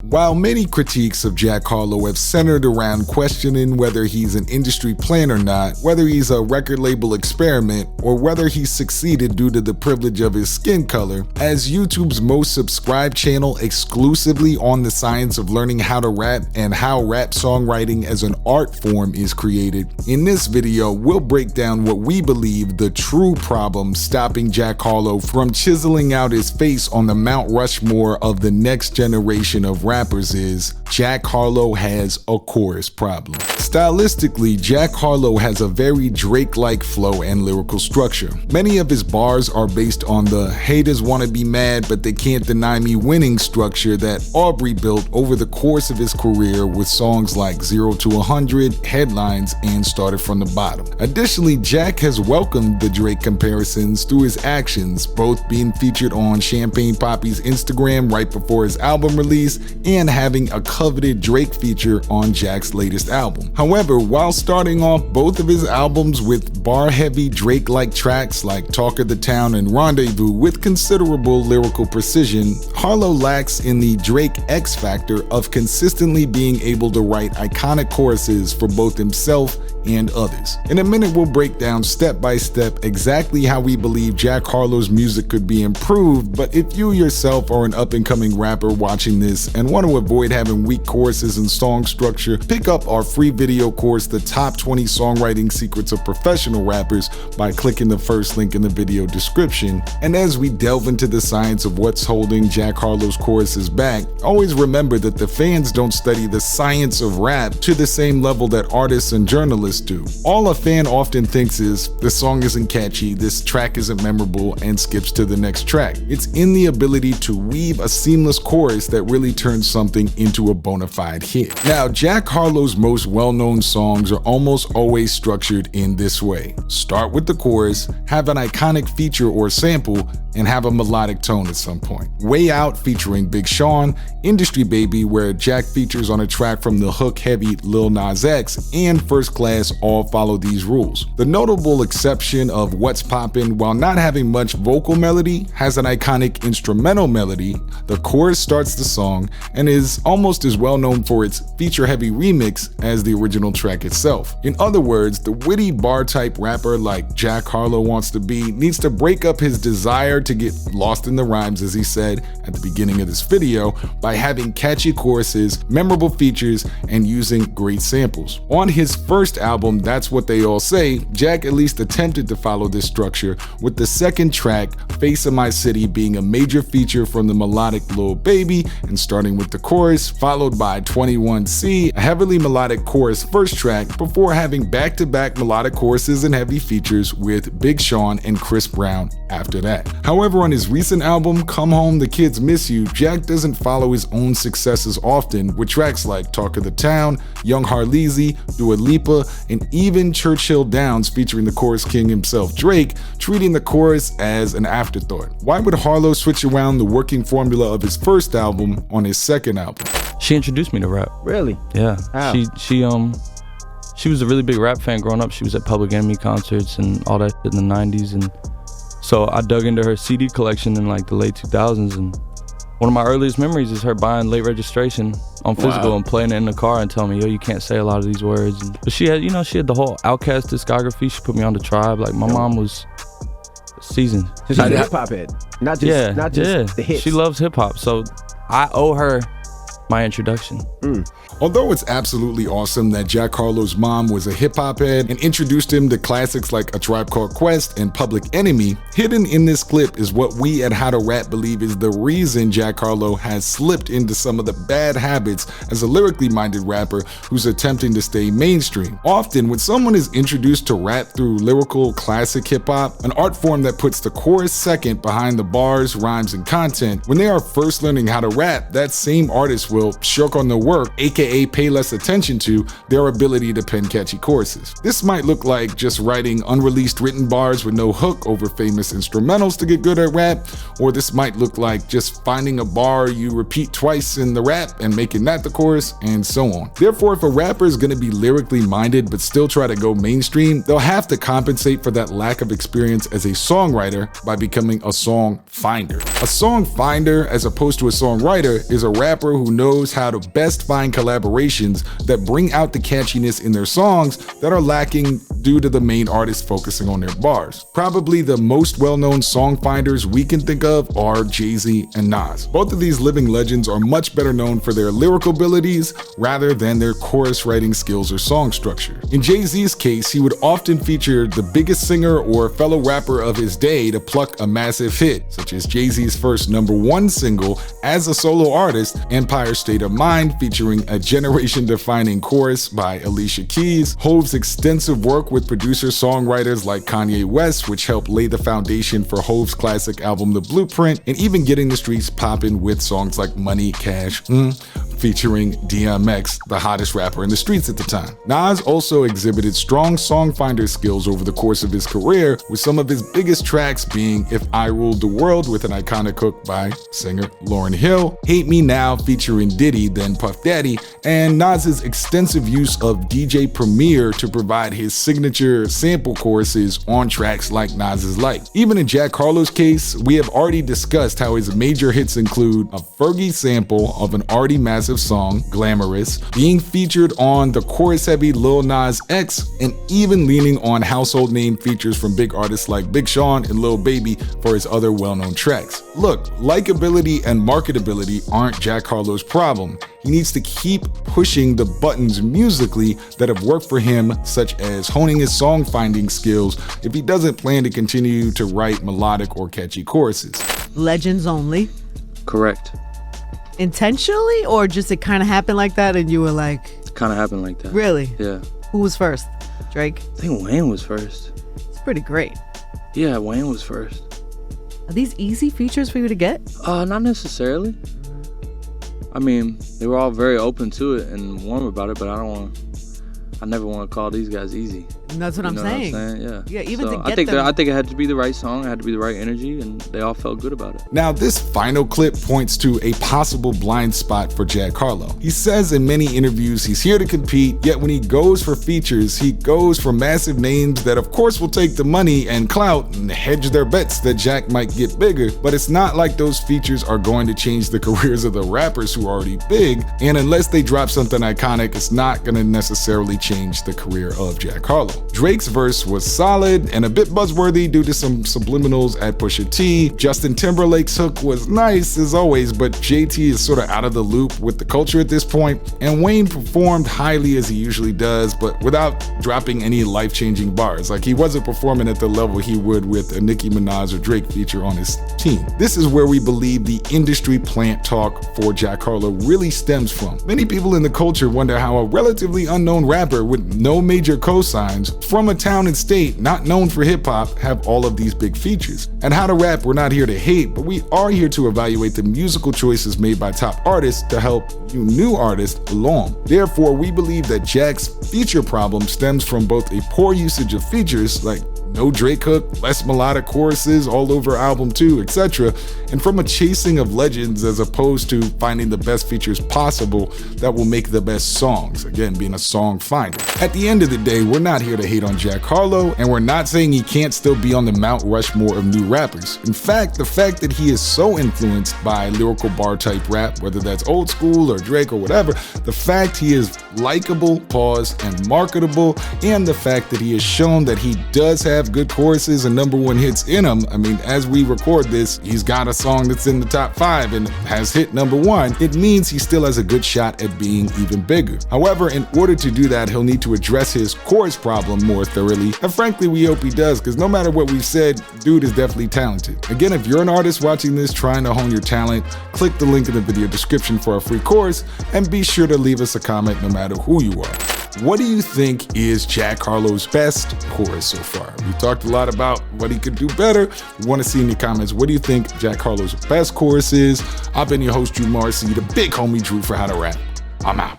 While many critiques of Jack Harlow have centered around questioning whether he's an industry plant or not, whether he's a record label experiment, or whether he's succeeded due to the privilege of his skin color, as YouTube's most subscribed channel exclusively on the science of learning how to rap and how rap songwriting as an art form is created, in this video we'll break down what we believe the true problem stopping Jack Harlow from chiseling out his face on the Mount Rushmore of the next generation of rappers is: Jack Harlow has a chorus problem. Stylistically, Jack Harlow has a very Drake-like flow and lyrical structure. Many of his bars are based on the haters wanna be mad but they can't deny me winning structure that Aubrey built over the course of his career with songs like 0 to 100, Headlines, and Started from the Bottom. Additionally, Jack has welcomed the Drake comparisons through his actions, both being featured on Champagne Papi's Instagram right before his album release and having a coveted Drake feature on Jack's latest album. However, while starting off both of his albums with bar-heavy Drake-like tracks like Talk of the Town and Rendezvous with considerable lyrical precision, Harlow lacks in the Drake X factor of consistently being able to write iconic choruses for both himself and others. In a minute, we'll break down step by step exactly how we believe Jack Harlow's music could be improved, but if you yourself are an up-and-coming rapper watching this and want to avoid having weak choruses and song structure, pick up our free video course, The Top 20 Songwriting Secrets of Professional Rappers, by clicking the first link in the video description. And as we delve into the science of what's holding Jack Harlow's choruses back, always remember that the fans don't study the science of rap to the same level that artists and journalists do. All a fan often thinks is, this song isn't catchy, this track isn't memorable, and skips to the next track. It's in the ability to weave a seamless chorus that really turns something into a bona fide hit. Now, Jack Harlow's most well-known songs are almost always structured in this way. Start with the chorus, have an iconic feature or sample, and have a melodic tone at some point. Way Out featuring Big Sean, Industry Baby where Jack features on a track from the hook-heavy Lil Nas X, and First Class all follow these rules. The notable exception of What's Poppin', while not having much vocal melody, has an iconic instrumental melody. The chorus starts the song and is almost as well known for its feature-heavy remix as the original track itself. In other words, the witty bar-type rapper like Jack Harlow wants to be needs to break up his desire to get lost in the rhymes, as he said at the beginning of this video, by having catchy choruses, memorable features, and using great samples. On his first album, That's What They All Say, Jack at least attempted to follow this structure, with the second track, Face of My City, being a major feature from the melodic Lil Baby, and starting with the chorus, followed by 21C, a heavily melodic chorus first track, before having back-to-back melodic choruses and heavy features with Big Sean and Chris Brown after that. However, on his recent album, Come Home, The Kids Miss You, Jack doesn't follow his own successes often, with tracks like Talk of the Town, Young Harleezy, Dua Lipa, and even Churchill Downs featuring the chorus king himself, Drake, treating the chorus as an afterthought. Why would Harlow switch around the working formula of his first album on his second album? She introduced me to rap. Really? Yeah. How? She was a really big rap fan growing up. She was at Public Enemy concerts and all that shit in the 90s, and so I dug into her CD collection in like the late 2000s, and one of my earliest memories is her buying Late Registration on physical and playing it in the car and telling me, yo, you can't say a lot of these words. But she had, she had the whole Outkast discography. She put me on the Tribe. Like, my mom was seasoned. She's a hip hop head, not just the hits. She loves hip hop, so I owe her my introduction. Although it's absolutely awesome that Jack Harlow's mom was a hip-hop head and introduced him to classics like A Tribe Called Quest and Public Enemy, hidden in this clip is what we at How to Rap believe is the reason Jack Harlow has slipped into some of the bad habits as a lyrically minded rapper who's attempting to stay mainstream. Often, when someone is introduced to rap through lyrical classic hip-hop, an art form that puts the chorus second behind the bars, rhymes, and content, when they are first learning how to rap, that same artist will shirk on the work, aka pay less attention to their ability to pen catchy choruses. This might look like just writing unreleased written bars with no hook over famous instrumentals to get good at rap, or this might look like just finding a bar you repeat twice in the rap and making that the chorus, and so on. Therefore, if a rapper is going to be lyrically minded but still try to go mainstream, they'll have to compensate for that lack of experience as a songwriter by becoming a song finder. A song finder, as opposed to a songwriter, is a rapper who knows knows how to best find collaborations that bring out the catchiness in their songs that are lacking due to the main artist focusing on their bars. Probably the most well-known song finders we can think of are Jay-Z and Nas. Both of these living legends are much better known for their lyrical abilities rather than their chorus writing skills or song structure. In Jay-Z's case, he would often feature the biggest singer or fellow rapper of his day to pluck a massive hit, such as Jay-Z's first #1 single as a solo artist, Empire State of Mind, featuring a generation-defining chorus by Alicia Keys, Hov's extensive work with producer-songwriters like Kanye West, which helped lay the foundation for Hov's classic album The Blueprint, and even getting the streets poppin' with songs like Money, Cash, featuring DMX, the hottest rapper in the streets at the time. Nas also exhibited strong songfinder skills over the course of his career, with some of his biggest tracks being If I Ruled the World with an iconic hook by singer Lauryn Hill, Hate Me Now featuring Diddy, then Puff Daddy, and Nas's extensive use of DJ Premier to provide his signature sample choruses on tracks like Nas's Light. Even in Jack Harlow's case, we have already discussed how his major hits include a Fergie sample of an already massive song, Glamorous, being featured on the chorus-heavy Lil Nas X, and even leaning on household name features from big artists like Big Sean and Lil Baby for his other well-known tracks. Look, likability and marketability aren't Jack Harlow's problem. He needs to keep pushing the buttons musically that have worked for him, such as honing his song-finding skills, if he doesn't plan to continue to write melodic or catchy choruses. Legends only? Correct. Intentionally, or just it kind of happened like that and you were like... It kind of happened like that. Really? Yeah. Who was first? Drake? I think Wayne was first. It's pretty great. Yeah, Wayne was first. Are these easy features for you to get? Not necessarily. I mean, they were all very open to it and warm about it, but I never want to call these guys easy. That's what I'm saying. Yeah, even so to get them. I think it had to be the right song, it had to be the right energy, and they all felt good about it. Now, this final clip points to a possible blind spot for Jack Harlow. He says in many interviews he's here to compete, yet when he goes for features, he goes for massive names that of course will take the money and clout and hedge their bets that Jack might get bigger, but it's not like those features are going to change the careers of the rappers who are already big, and unless they drop something iconic, it's not going to necessarily change the career of Jack Harlow. Drake's verse was solid and a bit buzzworthy due to some subliminals at Pusha T. Justin Timberlake's hook was nice as always, but JT is sort of out of the loop with the culture at this point, and Wayne performed highly as he usually does, but without dropping any life-changing bars. Like, he wasn't performing at the level he would with a Nicki Minaj or Drake feature on his team. This is where we believe the industry plant talk for Jack Harlow really stems from. Many people in the culture wonder how a relatively unknown rapper with no major cosigns from a town and state not known for hip-hop have all of these big features. At How to Rap, we're not here to hate, but we are here to evaluate the musical choices made by top artists to help you new artists along. Therefore, we believe that Jack's feature problem stems from both a poor usage of features, like no Drake hook, less melodic choruses all over album 2, etc., and from a chasing of legends as opposed to finding the best features possible that will make the best songs, again, being a song finder. At the end of the day, we're not here to hate on Jack Harlow, and we're not saying he can't still be on the Mount Rushmore of new rappers. In fact, the fact that he is so influenced by lyrical bar type rap, whether that's old school or Drake or whatever, the fact he is likable, and marketable, and the fact that he has shown that he does have good choruses and #1 hits in him. I mean, as we record this, he's got a song that's in the top 5 and has hit #1. It means he still has a good shot at being even bigger. However, in order to do that, he'll need to address his chorus problem more thoroughly, and frankly, we hope he does, because no matter what we've said, dude is definitely talented. Again, if you're an artist watching this trying to hone your talent, click the link in the video description for a free course, and be sure to leave us a comment no matter who you are. What do you think is Jack Harlow's best chorus so far? We talked a lot about what he could do better. We want to see in your comments, what do you think Jack Harlow's best chorus is? I've been your host, Drew Marcy, the big homie Drew for How to Rap. I'm out.